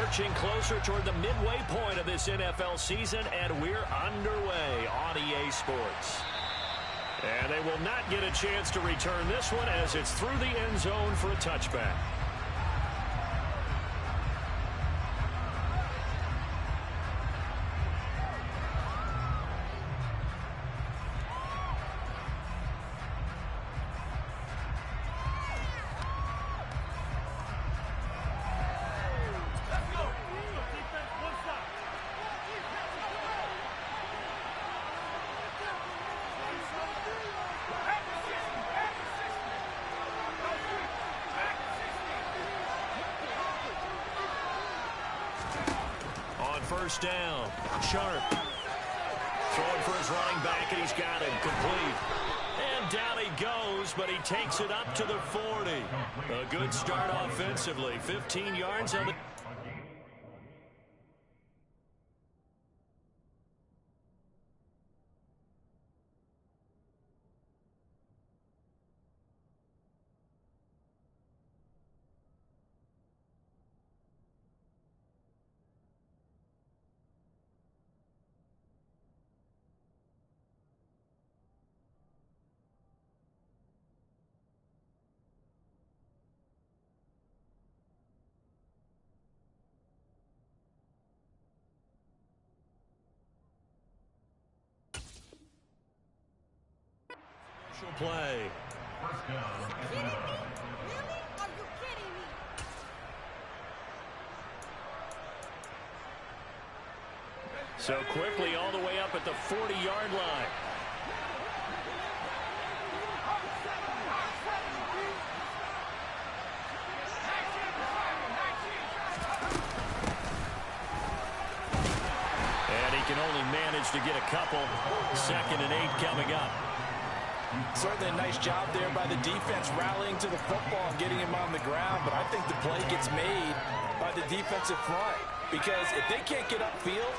Marching closer toward the midway point of this NFL season, and we're underway on EA Sports. And they will not get a chance to return this one as it's through the end zone for a touchback. First down. Sharp. Throwing for his running back, and he's got him complete. And down he goes, but he takes it up to the 40. A good start offensively. 15 yards on the... play. Kidding me? Really? Are you kidding me? So quickly all the way up at the 40-yard line. And he can only manage to get a couple. 2nd and 8 coming up. Certainly a nice job there by the defense rallying to the football and getting him on the ground, but I think the play gets made by the defensive front because if they can't get upfield,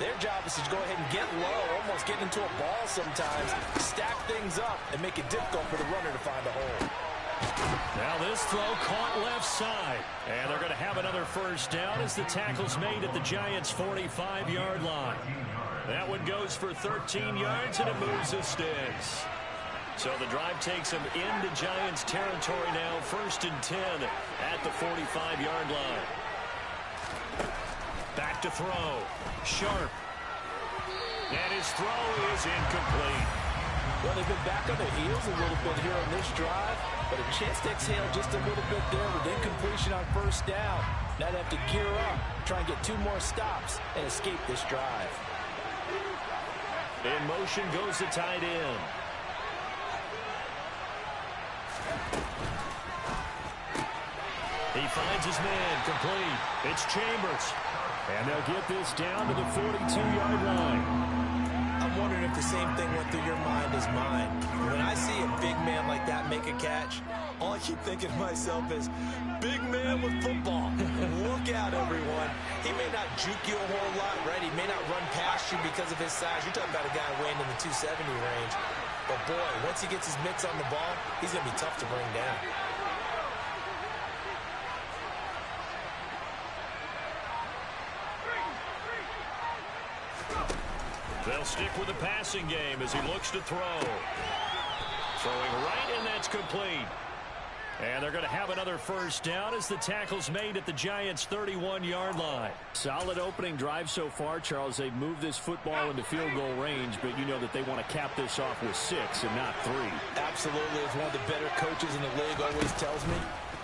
their job is to go ahead and get low, almost get into a ball sometimes, stack things up, and make it difficult for the runner to find a hole. Now this throw caught left side, and they're going to have another first down as the tackle's made at the Giants' 45-yard line. That one goes for 13 yards, and it moves the sticks. So the drive takes him into Giants territory now, 1st and 10 at the 45-yard line. Back to throw. Sharp. And his throw is incomplete. Well, they've been back on their heels a little bit here on this drive, but a chance to exhale just a little bit there with incompletion on 1st down. Now they have to gear up, try and get 2 more stops, and escape this drive. In motion goes the tight end. He finds his man, complete. It's Chambers. And they'll get this down to the 42-yard line. I'm wondering if the same thing went through your mind as mine. When I see a big man like that make a catch, all I keep thinking to myself is, big man with football. Look out, everyone. He may not juke you a whole lot, right? He may not run past you because of his size. You're talking about a guy weighing in the 270 range. But, boy, once he gets his mitts on the ball, he's going to be tough to bring down. They'll stick with the passing game as he looks to throw. Throwing right, and that's complete. And they're going to have another first down as the tackle's made at the Giants' 31-yard line. Solid opening drive so far, Charles. They've moved this football into field goal range, but you know that they want to cap this off with 6 and not 3. Absolutely. As one of the better coaches in the league always tells me,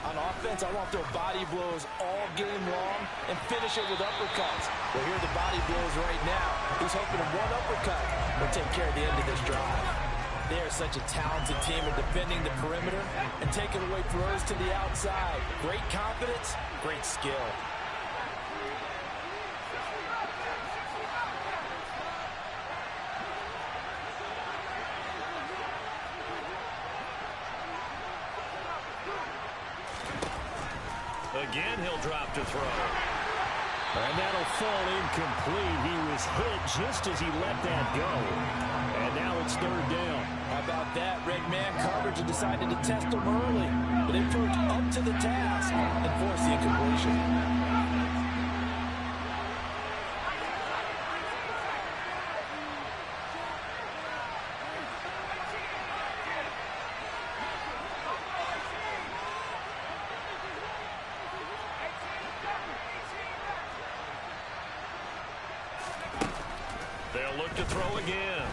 on offense, I want to throw body blows all game long and finish it with uppercuts. Well, here are the body blows right now. He's hoping one uppercut will take care of the end of this drive. They are such a talented team in defending the perimeter and taking away throws to the outside. Great confidence, great skill. Again, he'll drop to throw. And that'll fall incomplete. He was hit just as he let that go. And now it's 3rd down. How about that? Red man coverage and decided to test him early. But they proved up to the task and forced the incompletion. They'll look to throw again.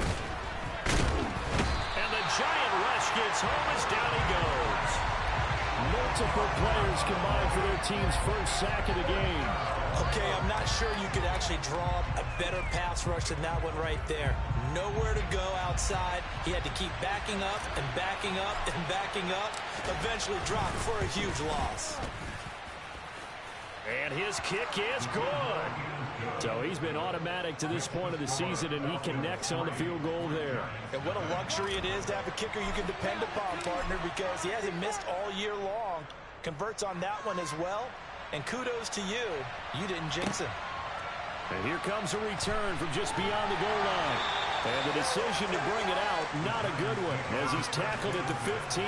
And the giant rush gets home as down he goes. Multiple players combined for their team's first sack of the game. Okay, I'm not sure you could actually draw up a better pass rush than that one right there. Nowhere to go outside. He had to keep backing up and backing up and backing up. Eventually dropped for a huge loss. And his kick is good. So he's been automatic to this point of the season, and he connects on the field goal there. And what a luxury it is to have a kicker you can depend upon, partner, because he hasn't missed all year long. Converts on that one as well. And kudos to you. You didn't jinx him. And here comes a return from just beyond the goal line. And the decision to bring it out, not a good one, as he's tackled at the 15.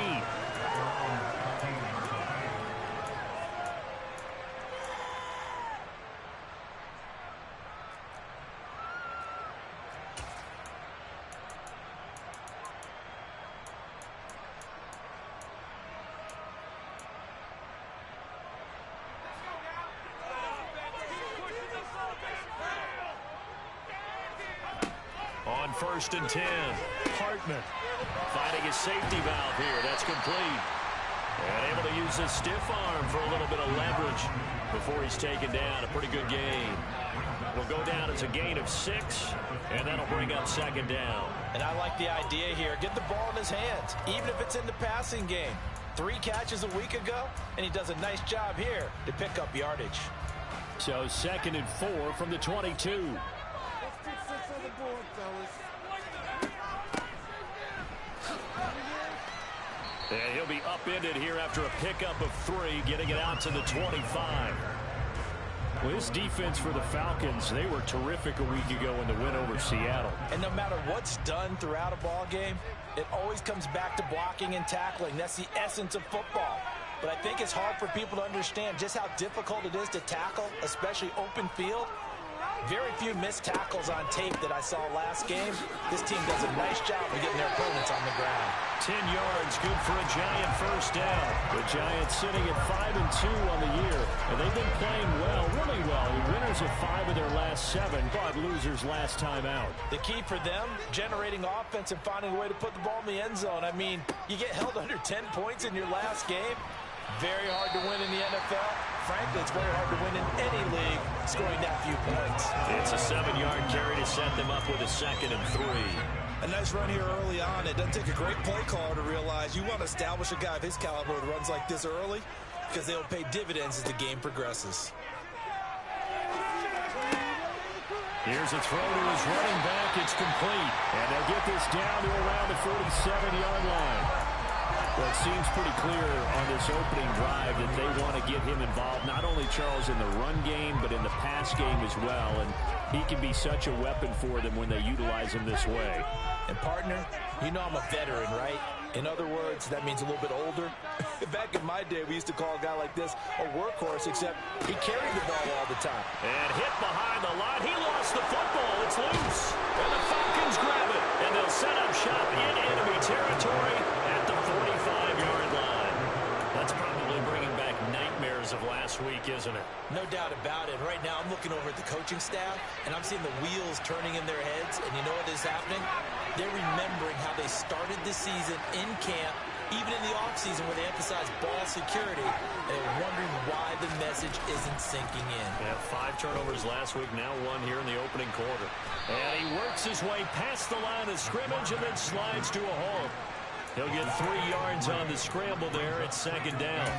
On 1st and 10, Hartman finding his safety valve here. That's complete. And able to use his stiff arm for a little bit of leverage before he's taken down. A pretty good game. Will go down as a gain of 6, and that'll bring up 2nd down. And I like the idea here. Get the ball in his hands, even if it's in the passing game. 3 catches a week ago, and he does a nice job here to pick up yardage. So 2nd and 4 from the 22. And he'll be upended here after a pickup of 3, getting it out to the 25. Well, this defense for the Falcons, they were terrific a week ago in the win over Seattle. And no matter what's done throughout a ball game, it always comes back to blocking and tackling. That's the essence of football. But I think it's hard for people to understand just how difficult it is to tackle, especially open field. Very few missed tackles on tape that I saw last game. This team does a nice job of getting their opponents on the ground. 10 yards, good for a Giant first down. The Giants sitting at 5-2 on the year, and they've been playing well, really well. The winners of 5 of their last 7, but losers last time out. The key for them, generating offense and finding a way to put the ball in the end zone. I mean, you get held under 10 points in your last game. Very hard to win in the NFL. Frankly, it's very hard to win in any league scoring that few points. It's a 7-yard carry to set them up with a 2nd and 3. A nice run here early on. It doesn't take a great play caller to realize you want to establish a guy of his caliber with runs like this early because they'll pay dividends as the game progresses. Here's a throw to his running back. It's complete. And they'll get this down to around the 47-yard line. Well, it seems pretty clear on this opening drive that they want to get him involved, not only, Charles, in the run game, but in the pass game as well. And he can be such a weapon for them when they utilize him this way. And, partner, you know I'm a veteran, right? In other words, that means a little bit older. Back in my day, we used to call a guy like this a workhorse, except he carried the ball all the time. And hit behind the line. He lost the football. It's loose. And the Falcons grab it. And they'll set up shop in enemy territory at the 45-yard line. That's probably bringing back nightmares of last week, isn't it? No doubt about it. Right now, I'm looking over at the coaching staff, and I'm seeing the wheels turning in their heads. And you know what is happening? They're remembering how they started the season in camp, even in the offseason where they emphasized ball security, and they're wondering why the message isn't sinking in. Yeah, 5 turnovers last week, now 1 here in the opening quarter. And he works his way past the line of scrimmage and then slides to a halt. He'll get 3 yards on the scramble there at 2nd down.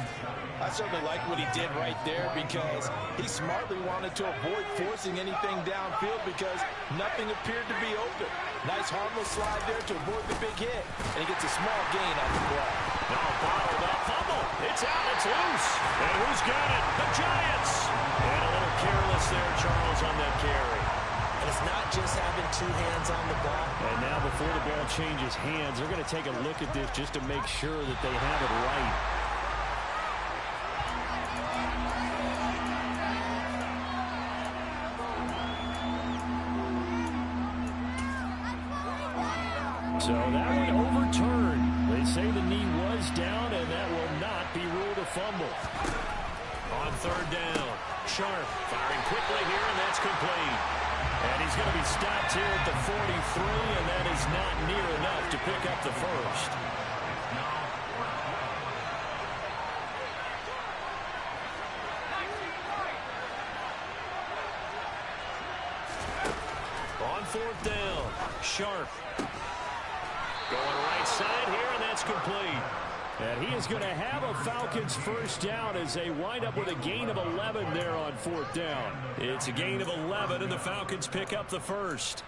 I certainly like what he did right there because he smartly wanted to avoid forcing anything downfield because nothing appeared to be open. Nice harmless slide there to avoid the big hit, and he gets a small gain on the play. Now bottled up, fumble. It's out, it's loose. And who's got it? The Giants. And a little careless there, Charles, on that carry. And it's not just having 2 hands on the ball. And now before the ball changes hands, they're going to take a look at this just to make sure that they have it right. So that one overturned. They say the knee was down, and that will not be ruled a fumble. On 3rd down, Sharp firing quickly here, and that's complete. And he's going to be stopped here at the 43, and that is not near enough to pick up the first. On fourth down, Sharp. Going right side here, and that's complete. And he is going to have a Falcons first down as they wind up with a gain of 11 there on fourth down. It's a gain of 11, and the Falcons pick up the first.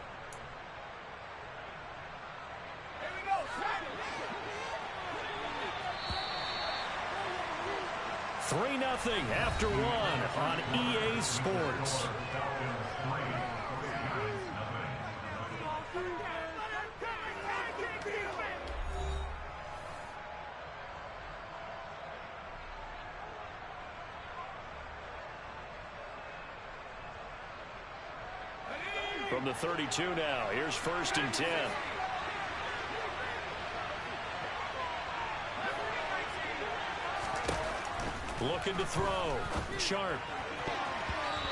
3-0 after one on EA Sports. From the 32 now, here's 1st and 10. Looking to throw. Sharp.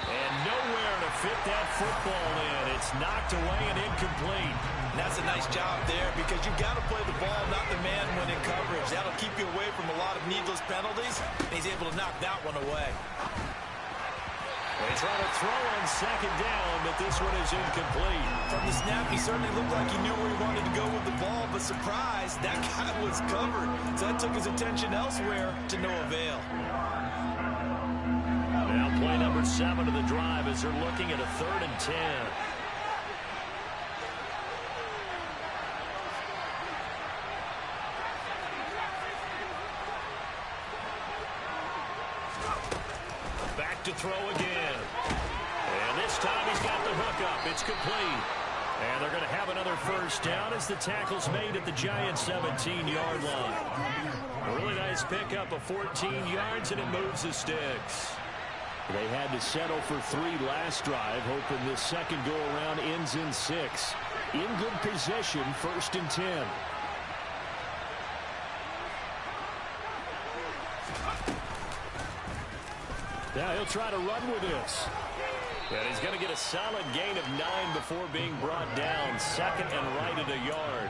And nowhere to fit that football in. It's knocked away and incomplete. And that's a nice job there because you've got to play the ball, not the man when in coverage. That'll keep you away from a lot of needless penalties. And he's able to knock that one away. They try to throw on 2nd down, but this one is incomplete. From the snap, he certainly looked like he knew where he wanted to go with the ball, but surprise, that guy was covered. So that took his attention elsewhere to no avail. Now play number 7 of the drive as they're looking at a 3rd and 10. Back to throw again. And this time he's got the hook up. It's complete. And they're going to have another first down as the tackle's made at the Giants' 17-yard line. A really nice pickup of 14 yards, and it moves the sticks. They had to settle for 3 last drive, hoping this second go-around ends in 6. In good position, 1st and 10. Now he'll try to run with this. And he's going to get a solid gain of 9 before being brought down. 2nd and right at a yard.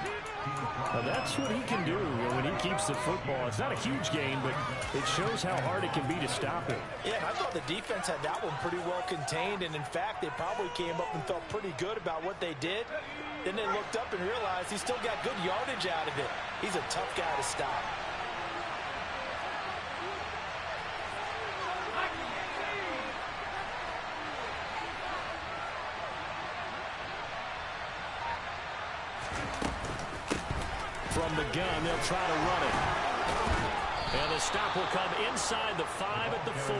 Now that's what he can do when he keeps the football. It's not a huge gain, but it shows how hard it can be to stop him. Yeah, I thought the defense had that one pretty well contained, and in fact, they probably came up and felt pretty good about what they did. Then they looked up and realized he still got good yardage out of it. He's a tough guy to stop. From the gun, they'll try to run it. And the stop will come inside the 5 at the 4.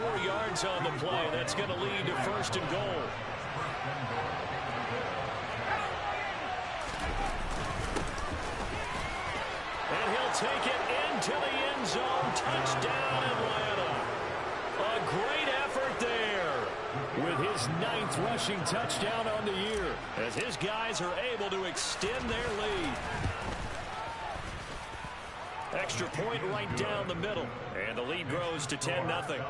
4 yards on the play. That's going to lead to 1st and goal. And he'll take it into the end zone. Touchdown, Atlanta. A great effort there with his 9th rushing touchdown on the year as his guys are able to extend their lead. Extra point right down the middle, and the lead grows to 10-0.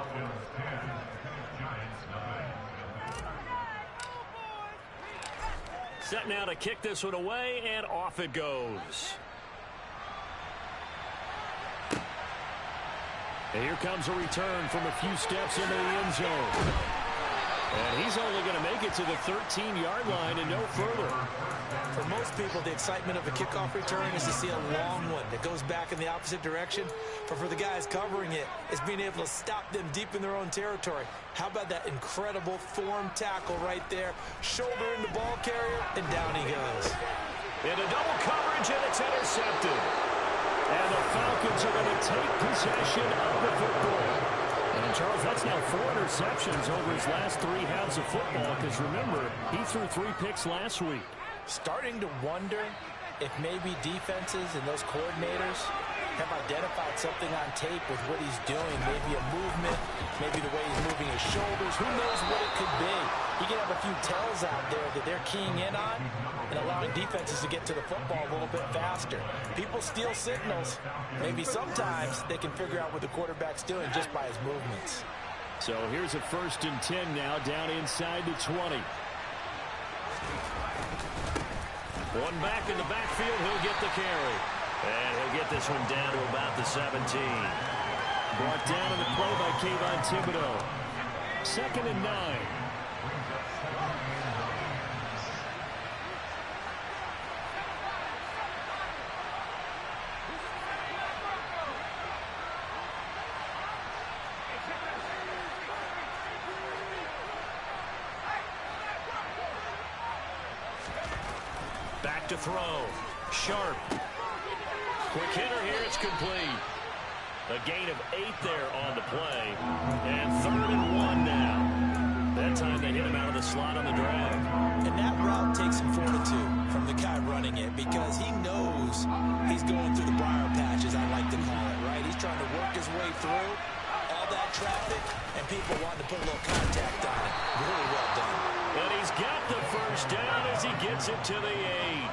Set now to kick this one away, and off it goes. And here comes a return from a few steps into the end zone. And he's only going to make it to the 13-yard line and no further. For most people, the excitement of a kickoff return is to see a long one that goes back in the opposite direction. But for the guys covering it, it's being able to stop them deep in their own territory. How about that incredible form tackle right there? Shoulder in the ball carrier, and down he goes. Into double coverage, and it's intercepted. And the Falcons are going to take possession of the football. And, Charles, that's now 4 interceptions over his last 3 halves of football because, remember, he threw 3 picks last week. Starting to wonder if maybe defenses and those coordinators have identified something on tape with what he's doing. Maybe a movement, maybe the way he's moving his shoulders. Who knows what it could be? He can have a few tells out there that they're keying in on and allowing defenses to get to the football a little bit faster. People steal signals. Maybe sometimes they can figure out what the quarterback's doing just by his movements. So here's a 1st and 10 now, down inside the 20. One back in the backfield, he'll get the carry. And he'll get this one down to about the 17. Brought down on the play by Kayvon Thibodeau. 2nd and 9. Back to throw. Sharp. Quick hitter here. It's complete. A gain of 8 there on the play. And 3rd and 1 now. That time they hit him out of the slot on the drag. And that route takes some fortitude from the guy running it because he knows he's going through the briar patch, as I like to call it, right? He's trying to work his way through all that traffic and people wanting to put a little contact on it. Really well done. And he's got the 1st down as he gets it to the 8.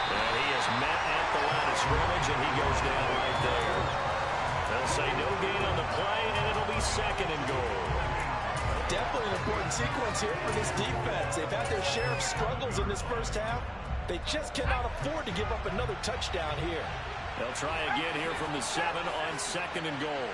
And he is met at the line of scrimmage, and he goes down right there. They'll say no gain on the play, and it'll be 2nd and goal. Definitely an important sequence here for this defense. They've had their share of struggles in this 1st half. They just cannot afford to give up another touchdown here. They'll try again here from the 7 on 2nd and goal.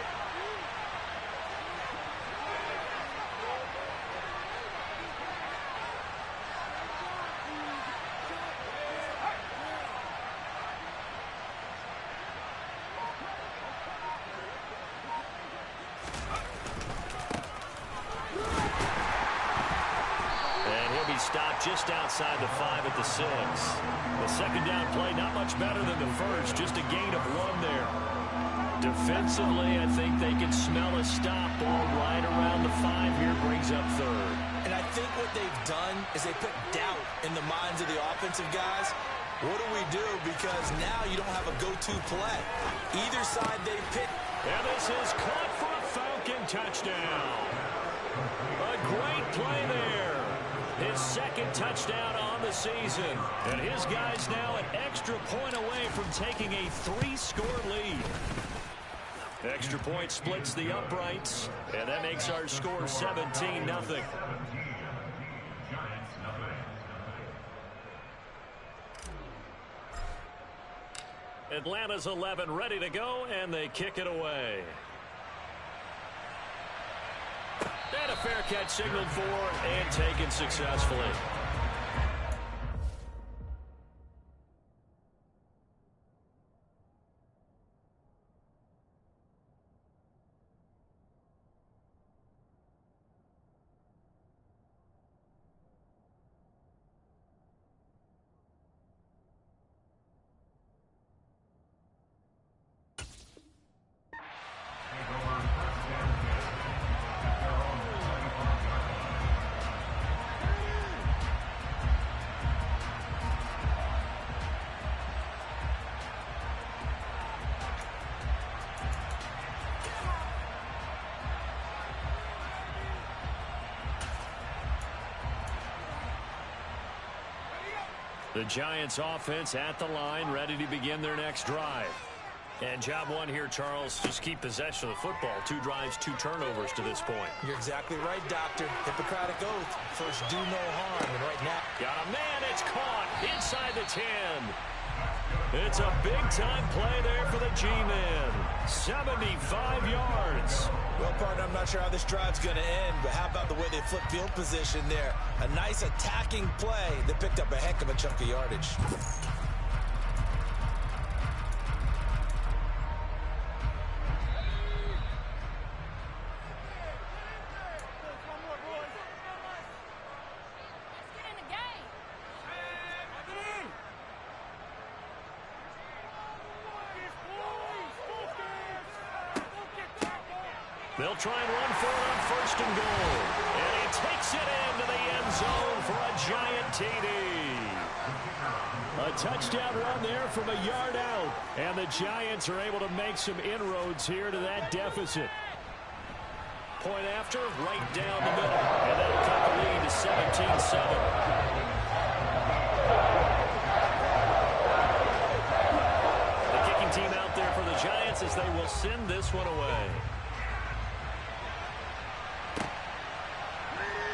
Stopped just outside the 5 at the 6. The 2nd down play, not much better than the 1st, just a gain of 1 there. Defensively, I think they can smell a stop. Ball right around the 5 here, brings up 3rd. And I think what they've done is they put doubt in the minds of the offensive guys. What do we do? Because now you don't have a go-to play. Either side they pick. And this is caught for a Falcon touchdown. A great play there. His 2nd touchdown on the season. And his guys now an extra point away from taking a 3-score lead. Extra point splits the uprights. And that makes our score 17-0. Atlanta's 11 ready to go, and they kick it away. And a fair catch signaled for and taken successfully. The Giants offense at the line, ready to begin their next drive. And job 1 here, Charles, just keep possession of the football. 2 drives, 2 turnovers to this point. You're exactly right, Doctor. Hippocratic oath. First, do no harm. And right now, got a man. It's caught inside the 10. It's a big-time play there for the G-men. 75 yards. Well, partner, I'm not sure how this drive's going to end, but how about the way they flip field position there? A nice attacking play that picked up a heck of a chunk of yardage. They'll try and run for it on 1st and goal. And he takes it into the end zone for a giant TD. A touchdown run there from a yard out. And the Giants are able to make some inroads here to that deficit. Point after, right down the middle. And that'll cut the lead to 17-7. The kick as they will send this one away.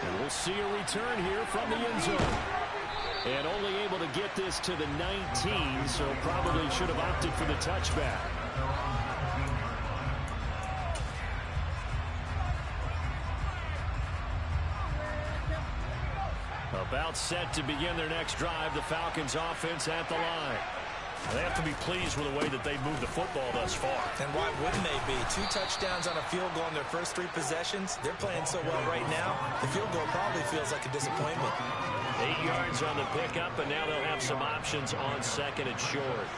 And we'll see a return here from the end zone. And only able to get this to the 19, so probably should have opted for the touchback. About set to begin their next drive. The Falcons offense at the line. They have to be pleased with the way that they've moved the football thus far. And why wouldn't they be? 2 touchdowns on a field goal in their first 3 possessions. They're playing so well right now, the field goal probably feels like a disappointment. 8 yards on the pickup, and now they'll have some options on second and short.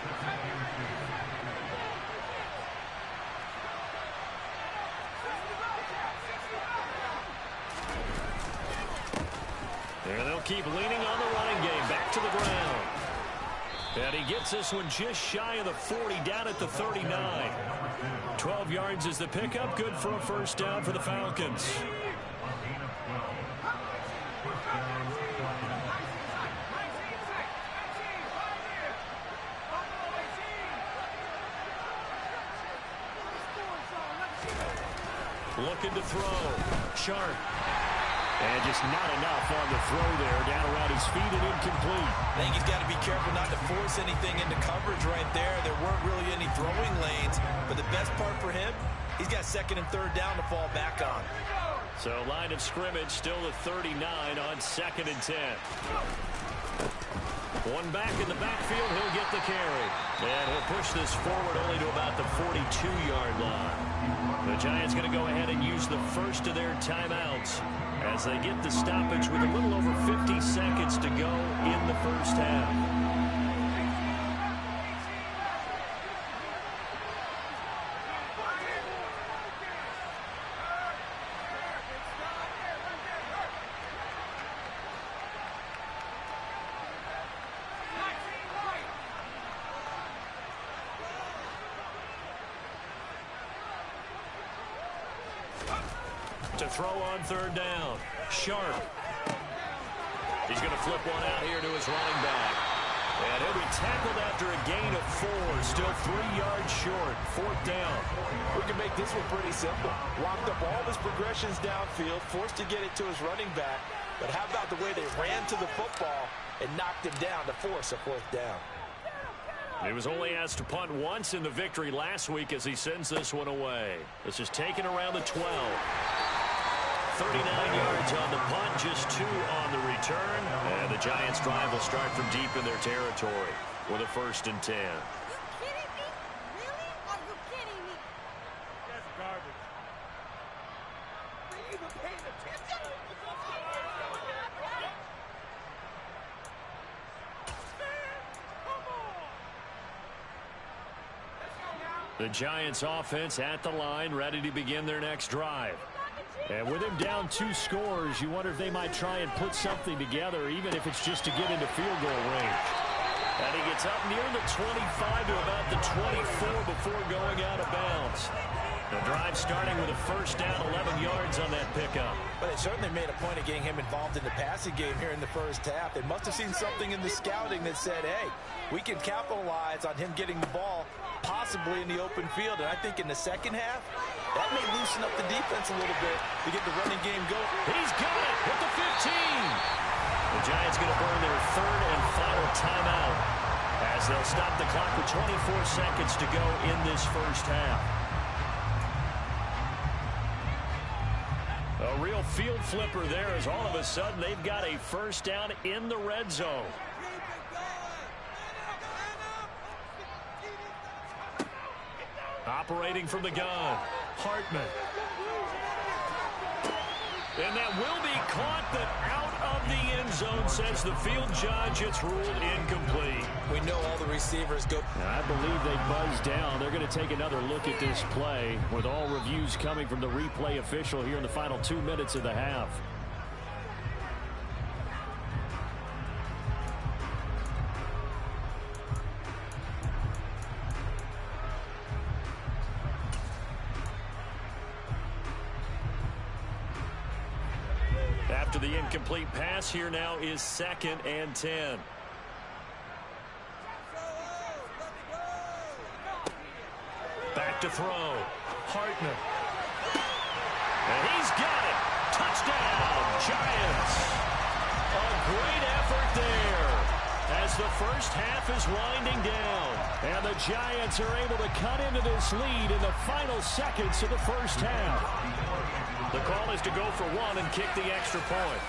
And they'll keep leaning on the running game. Back to the ground. And he gets this one just shy of the 40, down at the 39. 12 yards is the pickup. Good for a first down for the Falcons. Looking to throw. Sharp. And just not enough on the throw there. Down around his feet and incomplete. I think he's got to be careful not to force anything into coverage right there. There weren't really any throwing lanes. But the best part for him, he's got second and third down to fall back on. So line of scrimmage still at 39 on second and 10. One back in the backfield. He'll get the carry. And he'll push this forward only to about the 42-yard line. The Giants going to go ahead and use the first of their timeouts as they get the stoppage with a little over 50 seconds to go in the first half. To throw on third down. Sharp. He's going to flip one out here to his running back. And he'll be tackled after a gain of 4. Still 3 yards short. Fourth down. We can make this one pretty simple. Locked up all his progressions downfield, forced to get it to his running back. But how about the way they ran to the football and knocked him down to force a fourth down? He was only asked to punt once in the victory last week as he sends this one away. This is taken around the 12. 39 yards on the punt, just 2 on the return. And the Giants' drive will start from deep in their territory with a 1st and 10. Are you kidding me? Really? Are you kidding me? That's garbage. Are you even paying attention? The Giants' offense at the line, ready to begin their next drive. And with him down 2 scores, you wonder if they might try and put something together, even if it's just to get into field goal range. And he gets up near the 25 to about the 24 before going out of bounds. The drive starting with a first down, 11 yards on that pickup. But they certainly made a point of getting him involved in the passing game here in the first half. They must have seen something in the scouting that said, hey, we can capitalize on him getting the ball possibly in the open field. And I think in the second half, that may loosen up the defense a little bit to get the running game going. He's got it at the 15. The Giants going to burn their 3rd and final timeout as they'll stop the clock with 24 seconds to go in this first half. A real field flipper there as all of a sudden they've got a first down in the red zone. Operating from the gun, Hartman. And that will be caught, but out of the end zone, says the field judge. It's ruled incomplete. We know all the receivers go. I believe they buzzed down. They're going to take another look at this play with all reviews coming from the replay official here in the final 2 minutes of the half. After the incomplete pass, here now is 2nd and 10. Back back to throw. Hartman. And he's got it. Touchdown, Giants. A great effort there as the first half is winding down. And the Giants are able to cut into this lead in the final seconds of the first half. The call is to go for one and kick the extra point.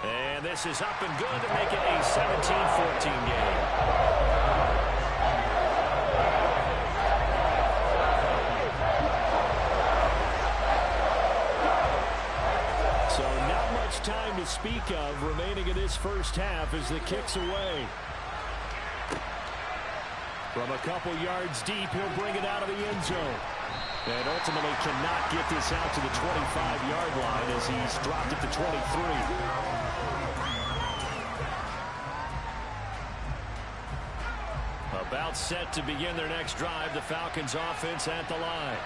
And this is up and good to make it a 17-14 game. So not much time to speak of remaining in this first half as the kick's away. From a couple yards deep, he'll bring it out of the end zone. And ultimately cannot get this out to the 25-yard line as he's dropped it to 23. About set to begin their next drive, the Falcons offense at the line.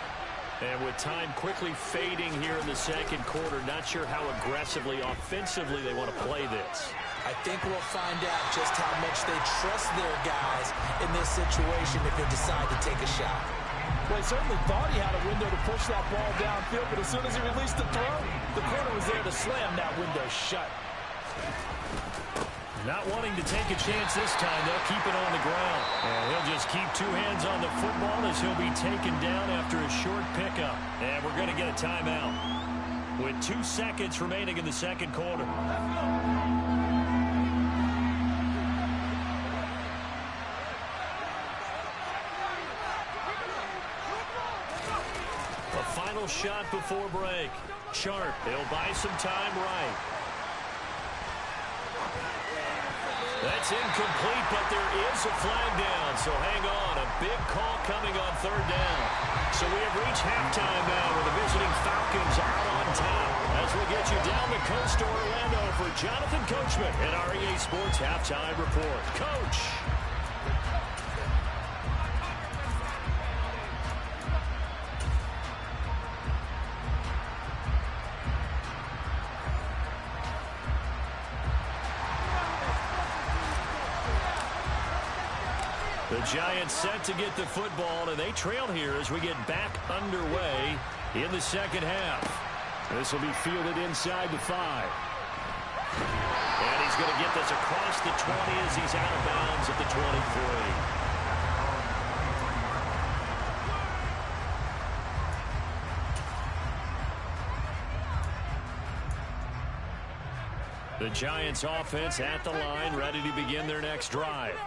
And with time quickly fading here in the second quarter, not sure how aggressively, offensively they want to play this. I think we'll find out just how much they trust their guys in this situation if they decide to take a shot. Well, he certainly thought he had a window to push that ball downfield, but as soon as he released the throw, the corner was there to slam that window shut. Not wanting to take a chance this time, they'll keep it on the ground. And he'll just keep two hands on the football as he'll be taken down after a short pickup. And we're going to get a timeout with 2 seconds remaining in the second quarter. A final shot before break. Sharp, he'll buy some time right. That's incomplete, but there is a flag down, so hang on. A big call coming on third down. So we have reached halftime now with the visiting Falcons out on top. As we get you down the coast to Orlando for Jonathan Coachman at our EA Sports Halftime Report. Coach. The Giants set to get the football, and they trail here as we get back underway in the second half. This will be fielded inside the 5. And he's going to get this across the 20 as he's out of bounds at the 23. The Giants offense at the line, ready to begin their next drive.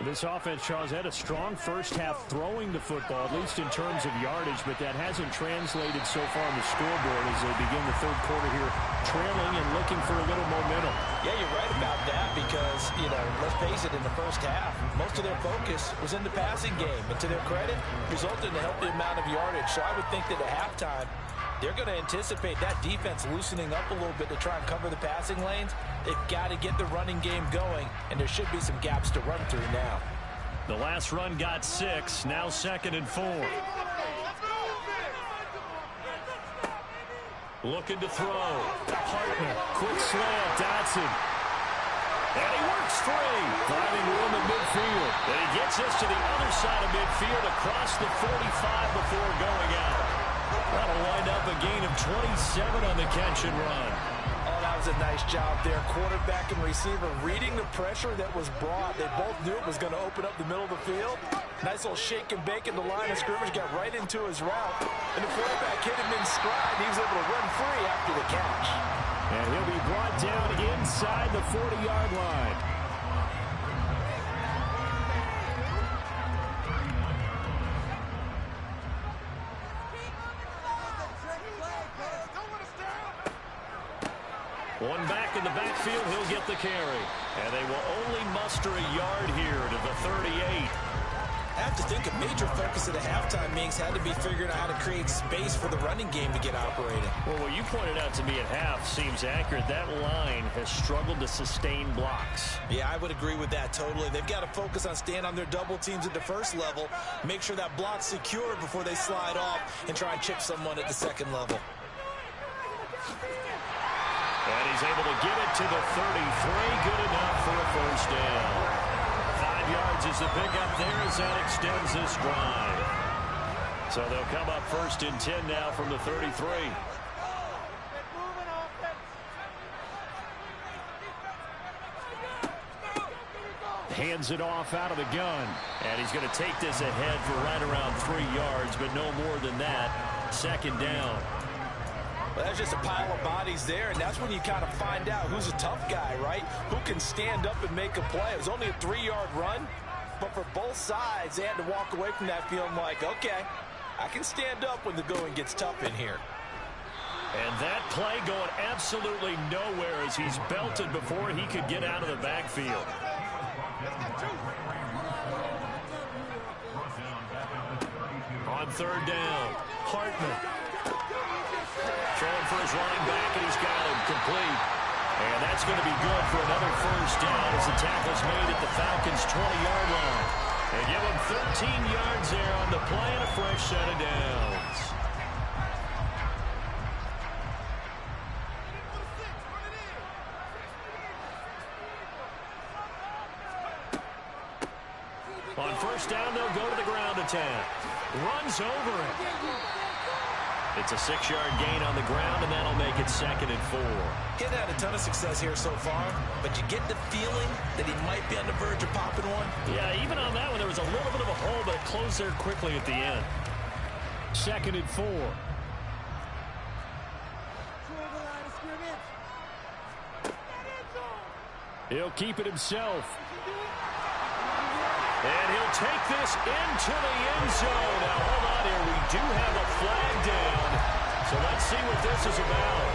This offense, Charles, had a strong first half throwing the football, at least in terms of yardage, but that hasn't translated so far on the scoreboard as they begin the third quarter here, trailing and looking for a little momentum. Yeah, you're right about that because, let's face it, in the first half, most of their focus was in the passing game. And to their credit, resulted in a healthy amount of yardage. So I would think that at halftime, they're going to anticipate that defense loosening up a little bit to try and cover the passing lanes. They've got to get the running game going, and there should be some gaps to run through now. The last run got 6, now 2nd and 4. Looking to throw. Hartman, quick slant, Dotson. And he works free, finding room in midfield. And he gets this to the other side of midfield across the 45 before going out. That'll wind up a gain of 27 on the catch and run. Oh, that was a nice job there. Quarterback and receiver reading the pressure that was brought. They both knew it was going to open up the middle of the field. Nice little shake and bake in the line of scrimmage, got right into his route. And the quarterback hit him in stride. He was able to run free after the catch. And he'll be brought down inside the 40-yard line. One back in the backfield, he'll get the carry. And they will only muster a yard here to the 38. I have to think a major focus of the halftime meetings had to be figuring out how to create space for the running game to get operating. Well, what you pointed out to me at half seems accurate. That line has struggled to sustain blocks. Yeah, I would agree with that totally. They've got to focus on staying on their double teams at the first level, make sure that block's secure before they slide off and try and chip someone at the second level. And he's able to get it to the 33. Good enough for a first down. 5 yards is the pickup there as that extends this drive. So they'll come up 1st and 10 now from the 33. Hands it off out of the gun. And he's going to take this ahead for right around 3 yards, but no more than that. 2nd down. Well, that's just a pile of bodies there, and that's when you kind of find out who's a tough guy, right? Who can stand up and make a play. It was only a 3-yard run, but for both sides, they had to walk away from that feeling like, okay, I can stand up when the going gets tough in here. And that play going absolutely nowhere as he's belted before he could get out of the backfield. On 3rd down, Hartman. Throwing for his running back, and he's got him complete. And that's going to be good for another 1st down as the tackle's made at the Falcons' 20-yard line. They give him 13 yards there on the play and a fresh set of downs. On 1st down, they'll go to the ground attack. Runs over it. It's a 6-yard gain on the ground, and that'll make it 2nd and 4. He's had a ton of success here so far, but you get the feeling that he might be on the verge of popping one. Yeah, even on that one, there was a little bit of a hole, but it closed there quickly at the end. 2nd and 4. He'll keep it himself. And he'll take this into the end zone. Now, hold on here. We do have a flag down. So let's see what this is about.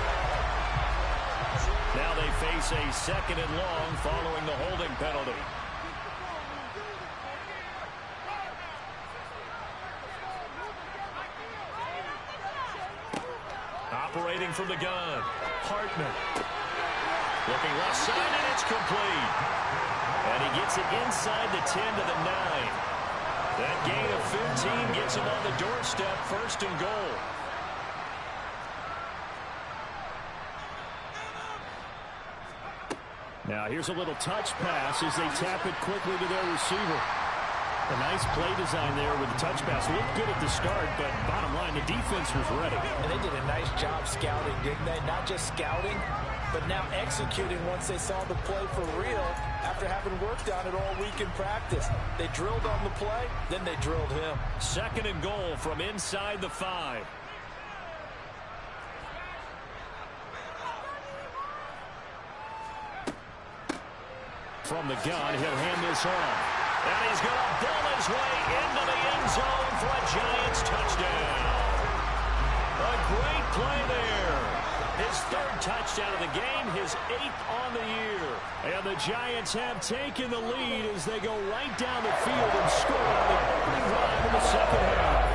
Now they face a 2nd and long following the holding penalty. Operating from the gun, Hartman. Looking left side, and it's complete. And he gets it inside the 10 to the 9. That gain of 15 gets him on the doorstep, 1st and goal. Now here's a little touch pass as they tap it quickly to their receiver. A nice play design there with the touch pass. Looked good at the start, but bottom line, the defense was ready. And they did a nice job scouting, didn't they? Not just scouting, but now executing once they saw the play for real after having worked on it all week in practice. They drilled on the play, then they drilled him. 2nd and goal from inside the 5. From the gun, he'll hand this off. And he's going to bull his way into the end zone for a Giants touchdown. A great play there. His 3rd touchdown of the game, his 8th on the year. And the Giants have taken the lead as they go right down the field and score on the opening drive in the 2nd half.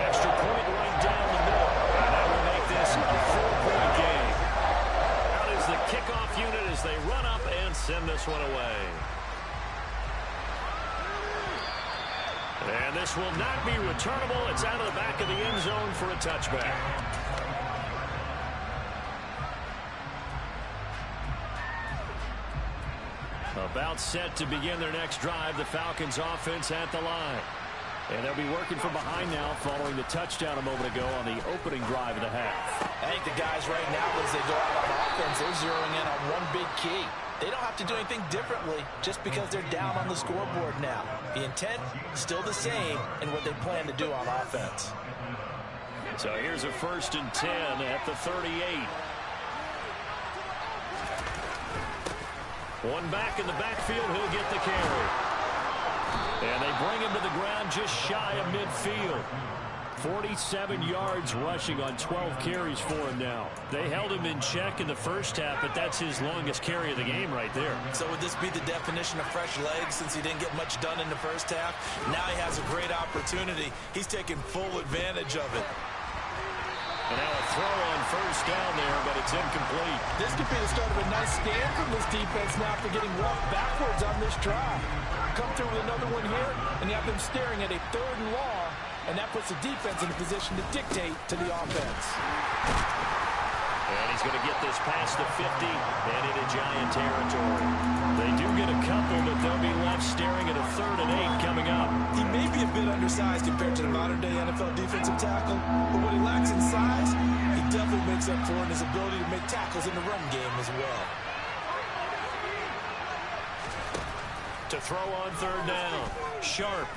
Extra point right down the middle. And that will make this a 4-point game. Out is the kickoff unit as they run up and send this one away. And this will not be returnable. It's out of the back of the end zone for a touchback. About set to begin their next drive, the Falcons offense at the line. And they'll be working from behind now following the touchdown a moment ago on the opening drive of the half. I think the guys right now, as they go out on offense, they're zeroing in on one big key. They don't have to do anything differently just because they're down on the scoreboard now. The intent still the same in what they plan to do on offense. So here's a 1st and 10 at the 38. One back in the backfield, he'll get the carry. And they bring him to the ground just shy of midfield. 47 yards rushing on 12 carries for him now. They held him in check in the 1st half, but that's his longest carry of the game right there. So would this be the definition of fresh legs since he didn't get much done in the 1st half? Now he has a great opportunity. He's taking full advantage of it. And now a throw on 1st down there, but it's incomplete. This could be the start of a nice stand from this defense now after getting roughed backwards on this drive. Come through with another one here, and you have them staring at a 3rd and long, and that puts the defense in a position to dictate to the offense. And he's going to get this past the 50 and into Giant territory. They do get a couple, but they'll be left staring at a 3rd and 8 coming up. He may be a bit undersized compared to the modern-day NFL defensive tackle, but what he lacks in size, he definitely makes up for in his ability to make tackles in the run game as well. To throw on 3rd down. Sharp.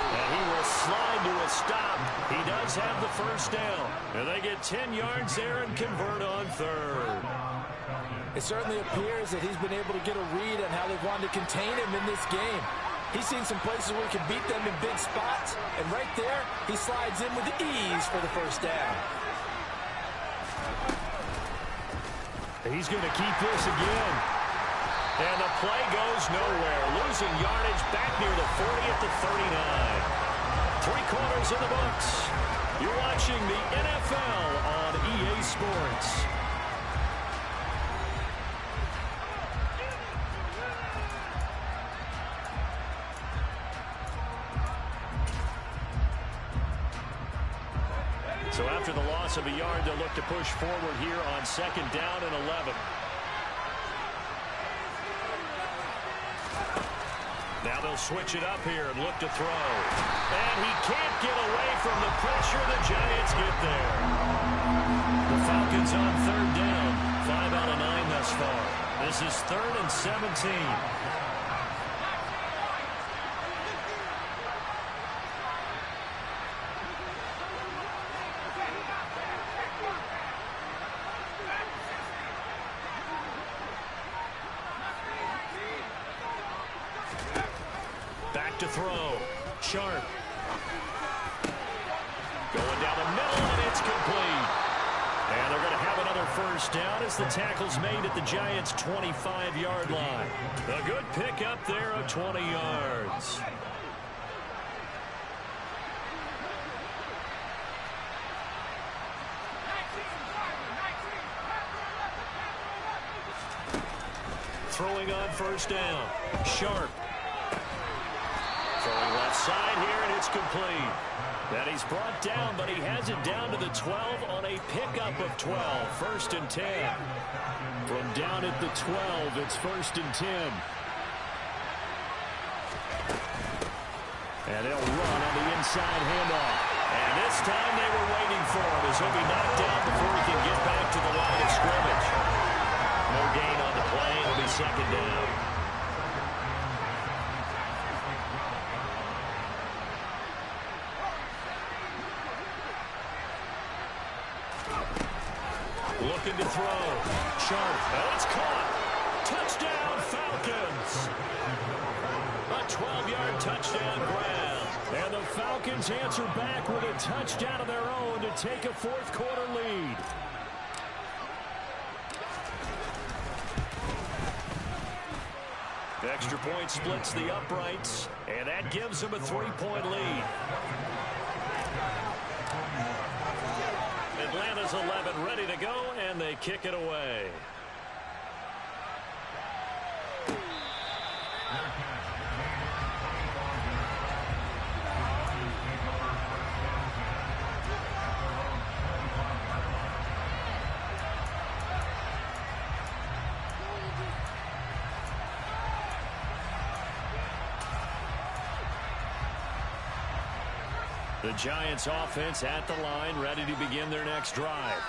And he will slide to a stop. He does have the 1st down. And they get 10 yards there and convert on 3rd. It certainly appears that he's been able to get a read on how they've wanted to contain him in this game. He's seen some places where he can beat them in big spots. And right there, he slides in with ease for the 1st down. He's going to keep this again. And the play goes nowhere. Losing yardage back near the 40 at the 39. 3 quarters in the books. You're watching the NFL on EA Sports. So after the loss of a yard, they'll look to push forward here on 2nd down and 11. Now they'll switch it up here and look to throw. And he can't get away from the pressure. The Giants get there. The Falcons on 3rd down. 5 out of 9 thus far. This is 3rd and 17. To throw. Sharp. Going down the middle, and it's complete. And they're going to have another 1st down as the tackle's made at the Giants' 25-yard line. A good pickup there of 20 yards. Throwing on 1st down. Sharp. Throwing left side here, and it's complete. And he's brought down, but he has it down to the 12 on a pickup of 12. 1st and 10. From down at the 12, it's 1st and 10. And they'll run on the inside handoff. And this time they were waiting for him as he'll be knocked down before he can get back to the line of scrimmage. No gain on the play. It'll be 2nd down. Looking to throw. Sharp. Oh, it's caught. Touchdown, Falcons. A 12-yard touchdown grab. And the Falcons answer back with a touchdown of their own to take a 4th quarter lead. Extra point splits the uprights, and that gives them a 3-point lead. Atlanta's 11 ready to go, and they kick it away. The Giants offense at the line, ready to begin their next drive.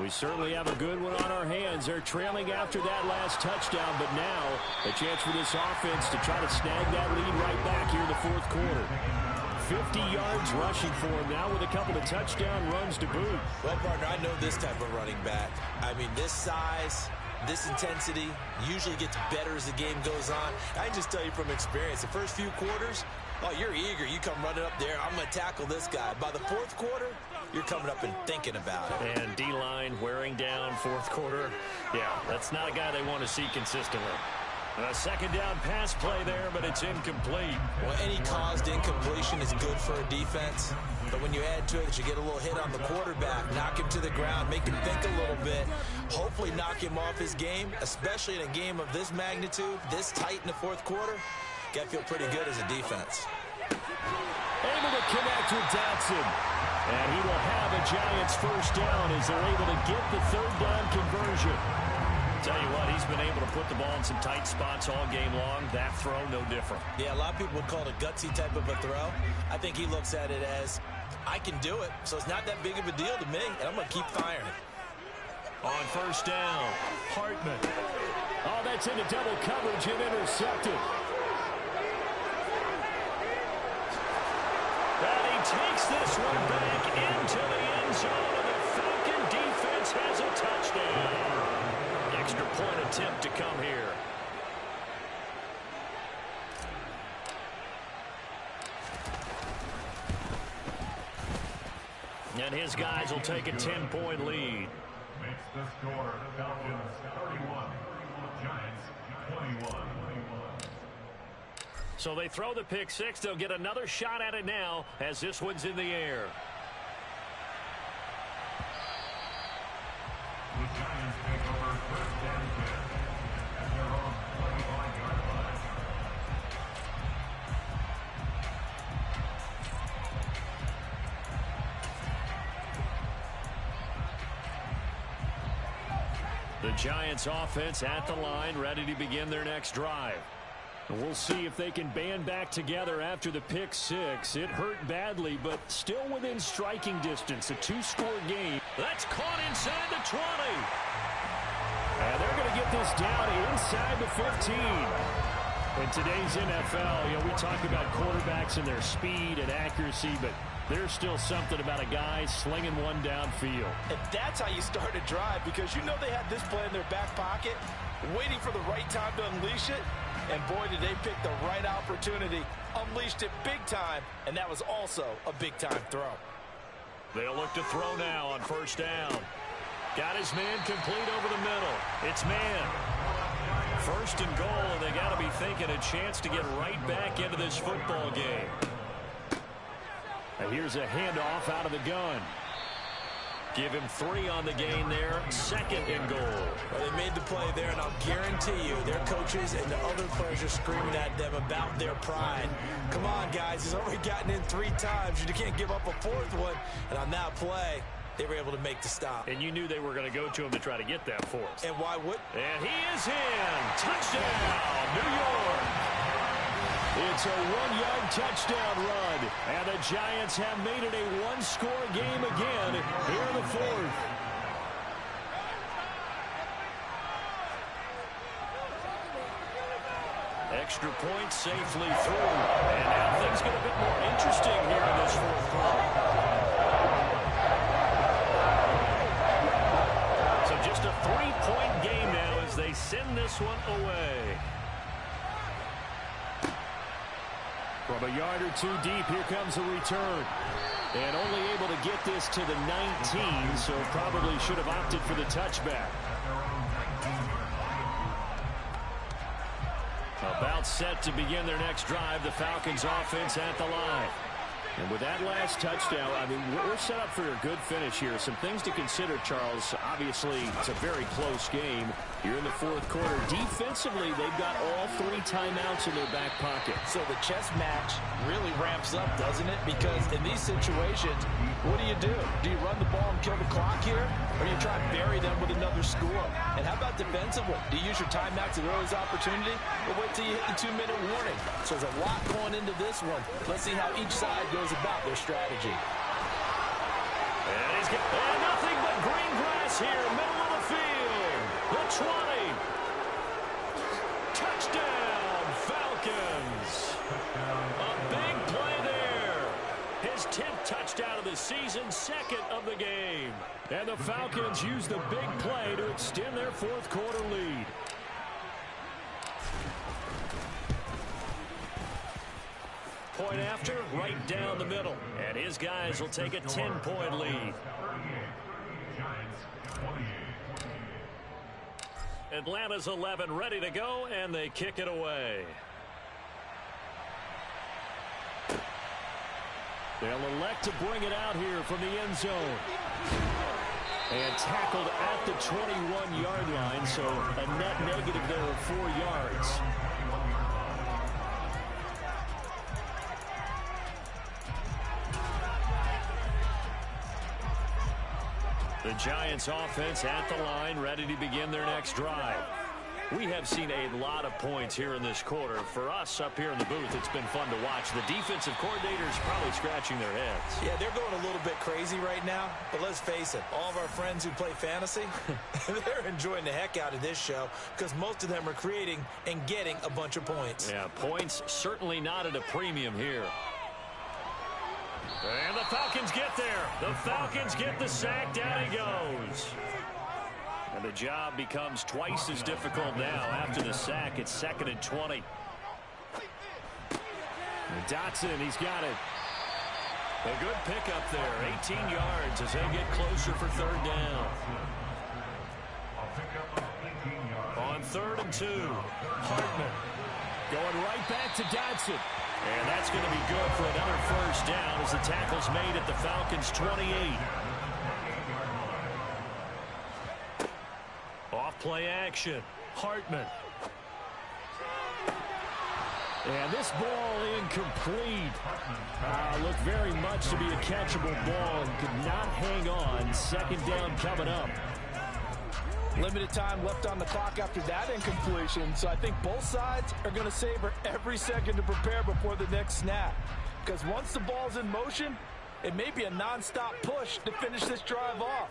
We certainly have a good one on our hands. They're trailing after that last touchdown, but now a chance for this offense to try to snag that lead right back here in the 4th quarter. 50 yards rushing for him now with a couple of touchdown runs to boot. Well, partner, I know this type of running back. I mean, this size, this intensity usually gets better as the game goes on. I can just tell you from experience, the first few quarters, oh, you're eager. You come running up there. I'm going to tackle this guy. By the 4th quarter, you're coming up and thinking about it. And D-line wearing down 4th quarter. Yeah, that's not a guy they want to see consistently. A 2nd down pass play there, but it's incomplete. Well, any caused incompletion is good for a defense. But when you add to it that you get a little hit on the quarterback, knock him to the ground, make him think a little bit, hopefully knock him off his game, especially in a game of this magnitude, this tight in the 4th quarter, got to feel pretty good as a defense. Able to connect with Dotson. And he will have a Giants first down as they're able to get the third down conversion. Tell you what, he's been able to put the ball in some tight spots all game long. That throw, no different. Yeah, a lot of people would call it a gutsy type of a throw. I think he looks at it as, I can do it, so it's not that big of a deal to me, and I'm going to keep firing it. On first down, Hartman. Oh, that's into double coverage and intercepted. And he takes this one back into the end zone, and the Falcon defense has a touchdown. Extra point attempt to come here. And his guys will take a 10-point lead. Makes the score the Falcons 31, Giants 21. So they throw the pick six. They'll get another shot at it now as this one's in the air. The Giants take over first and 10 at their own 25-yard line. The Giants offense at the line, ready to begin their next drive. And we'll see if they can band back together after the pick six. It hurt badly, but still within striking distance. A two-score game. That's caught inside the 20. And they're going to get this down inside the 15. In today's NFL, we talk about quarterbacks and their speed and accuracy, but there's still something about a guy slinging one downfield. And that's how you start a drive, because you know they had this play in their back pocket, waiting for the right time to unleash it. And boy, did they pick the right opportunity. Unleashed it big time, and that was also a big-time throw. They'll look to throw now on first down. Got his man complete over the middle. It's man. First and goal, and they got to be thinking a chance to get right back into this football game. And here's a handoff out of the gun. Give him 3 on the gain there. Second and goal. Well, they made the play there, and I'll guarantee you their coaches and the other players are screaming at them about their pride. Come on, guys. He's already gotten in 3 times. You can't give up a 4th one. And on that play, they were able to make the stop. And you knew they were going to go to him to try to get that 4th. And why would? And he is in. Touchdown, New York. It's a 1-yard touchdown run, and the Giants have made it a 1-score game again here in the 4th. Extra point safely through, and now things get a bit more interesting here in this 4th quarter. So just a 3-point game now as they send this one away. From a yard or 2 deep, here comes a return. And only able to get this to the 19, so probably should have opted for the touchback. About set to begin their next drive, the Falcons offense at the line. And with that last touchdown, I mean, we're set up for a good finish here. Some things to consider, Charles. Obviously, it's a very close game. You're in the 4th quarter. Defensively, they've got all 3 timeouts in their back pocket. So the chess match really ramps up, doesn't it? Because in these situations, what do? Do you run the ball and kill the clock here? Or do you try and bury them with another score? And how about defensively? Do you use your timeouts at earliest opportunity? Or wait till you hit the 2-minute warning? So there's a lot going into this one. Let's see how each side goes about their strategy. And he's got nothing but green grass here, middle of the field. The 20. Touchdown, Falcons. A big play there. His 10th touchdown of the season, 2nd of the game. And the Falcons use the big play to extend their 4th quarter lead. Point after, right down the middle. And his guys will take a 10-point lead. Atlanta's 11 ready to go, and they kick it away. They'll elect to bring it out here from the end zone. And tackled at the 21-yard line, so a net negative there of 4 yards. The Giants offense at the line, ready to begin their next drive. We have seen a lot of points here in this quarter. For us up here in the booth, it's been fun to watch. The defensive coordinators probably scratching their heads. Yeah, they're going a little bit crazy right now. But let's face it, all of our friends who play fantasy, they're enjoying the heck out of this show because most of them are creating and getting a bunch of points. Yeah, points certainly not at a premium here. And the Falcons get there. The Falcons get the sack. Down he goes. And the job becomes twice as difficult now after the sack. It's 2nd and 20. Dotson, he's got it. A good pickup there. 18 yards as they get closer for 3rd down. On 3rd and 2. Hartman going right back to Dotson. And that's going to be good for another 1st down as the tackle's made at the Falcons' 28. Off-play action. Hartman. And this ball incomplete. Looked very much to be a catchable ball and could not hang on. 2nd down coming up. Limited time left on the clock after that incompletion, so I think both sides are going to savor every second to prepare before the next snap. Because once the ball's in motion, it may be a non-stop push to finish this drive off.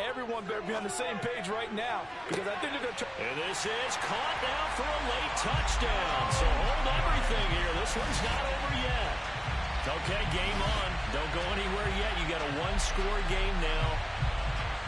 Everyone better be on the same page right now because I think they're going to try. And this is caught now for a late touchdown. So hold everything here. This one's not over yet. Okay, game on. Don't go anywhere yet. You got a 1-score game now.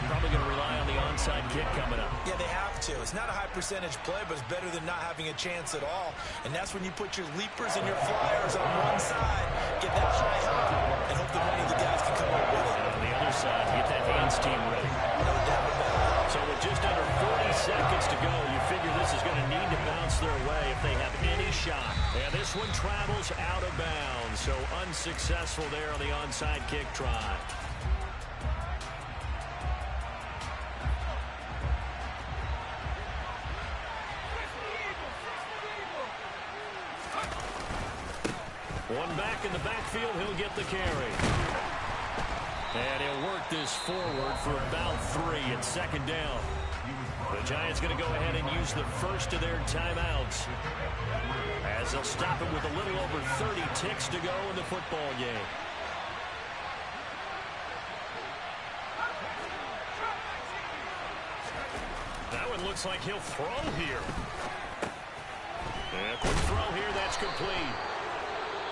Probably going to rely on the onside kick coming up. Yeah, they have to. It's not a high percentage play, but it's better than not having a chance at all. And that's when you put your leapers and your flyers on one side, get that high up, and hope that one of the guys can come up with it. On the other side, get that hands team ready. No doubt about it. So with just under 40 seconds to go, you figure this is going to need to bounce their way if they have any shot. And this one travels out of bounds, so unsuccessful there on the onside kick try. One back in the backfield, he'll get the carry. And he'll work this forward for about 3 at 2nd down. The Giants going to go ahead and use the first of their timeouts as they'll stop it with a little over 30 ticks to go in the football game. That one looks like he'll throw here. And a quick throw here, that's complete.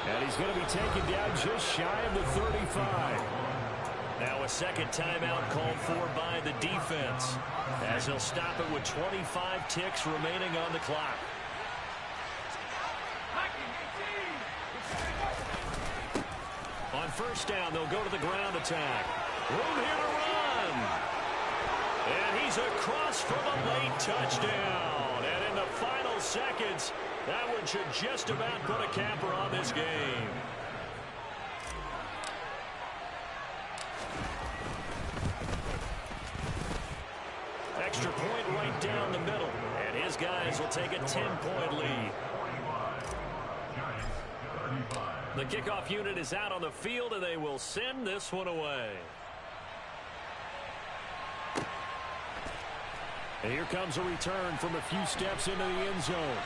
And he's going to be taken down just shy of the 35. Now a second timeout called for by the defense as they'll stop it with 25 ticks remaining on the clock. On 1st down, they'll go to the ground attack. Room here to run. And he's across for the late touchdown. And in the final seconds, that one should just about put a capper on this game. Extra point right down the middle. And his guys will take a 10-point lead. The kickoff unit is out on the field, and they will send this one away. And here comes a return from a few steps into the end zone.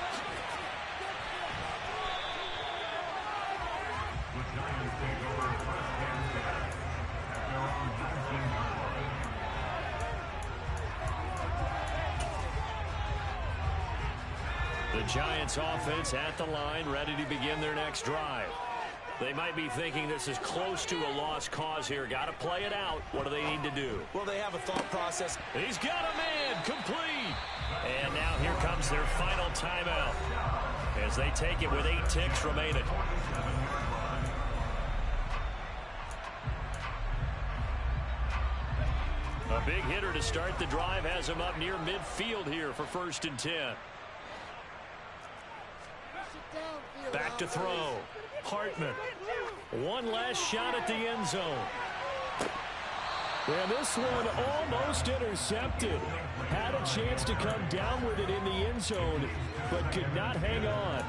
The Giants offense at the line, ready to begin their next drive. They might be thinking this is close to a lost cause here. Got to play it out. What do they need to do? Well, they have a thought process. He's got a man, complete. And now here comes their final timeout as they take it with 8 ticks remaining. A big hitter to start the drive has him up near midfield here for 1st and 10. Back to throw. Hartman. One last shot at the end zone. And this one almost intercepted. Had a chance to come down with it in the end zone, but could not hang on.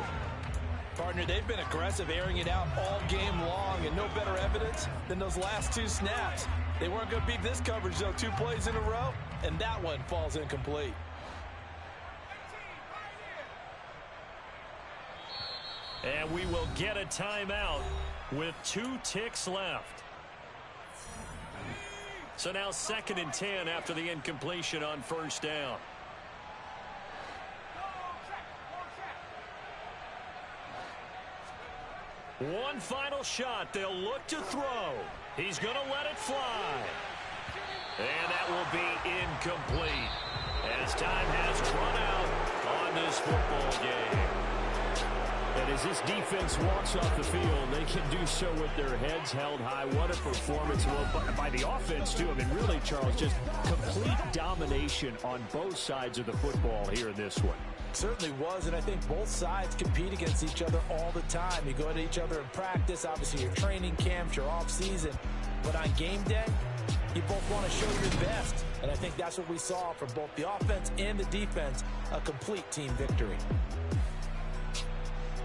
Partner, they've been aggressive, airing it out all game long, and no better evidence than those last 2 snaps. They weren't going to beat this coverage, though, 2 plays in a row, and that one falls incomplete. And we will get a timeout with 2 ticks left. So now 2nd and 10 after the incompletion on first down. One final shot. They'll look to throw. He's going to let it fly. And that will be incomplete as time has run out on this football game. And as this defense walks off the field, they can do so with their heads held high. What a performance by the offense, too. I mean, really, Charles, just complete domination on both sides of the football here in this one. Certainly was, and I think both sides compete against each other all the time. You go to each other in practice, obviously your training camps, your off-season. But on game day, you both want to show your best. And I think that's what we saw from both the offense and the defense, a complete team victory.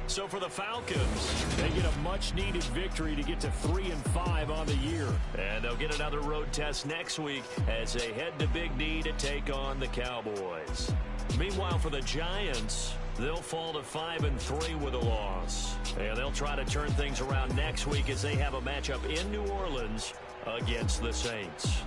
So for the Falcons, they get a much-needed victory to get to 3-5 on the year. And they'll get another road test next week as they head to Big D to take on the Cowboys. Meanwhile, for the Giants, they'll fall to 5-3 with a loss. And they'll try to turn things around next week as they have a matchup in New Orleans against the Saints.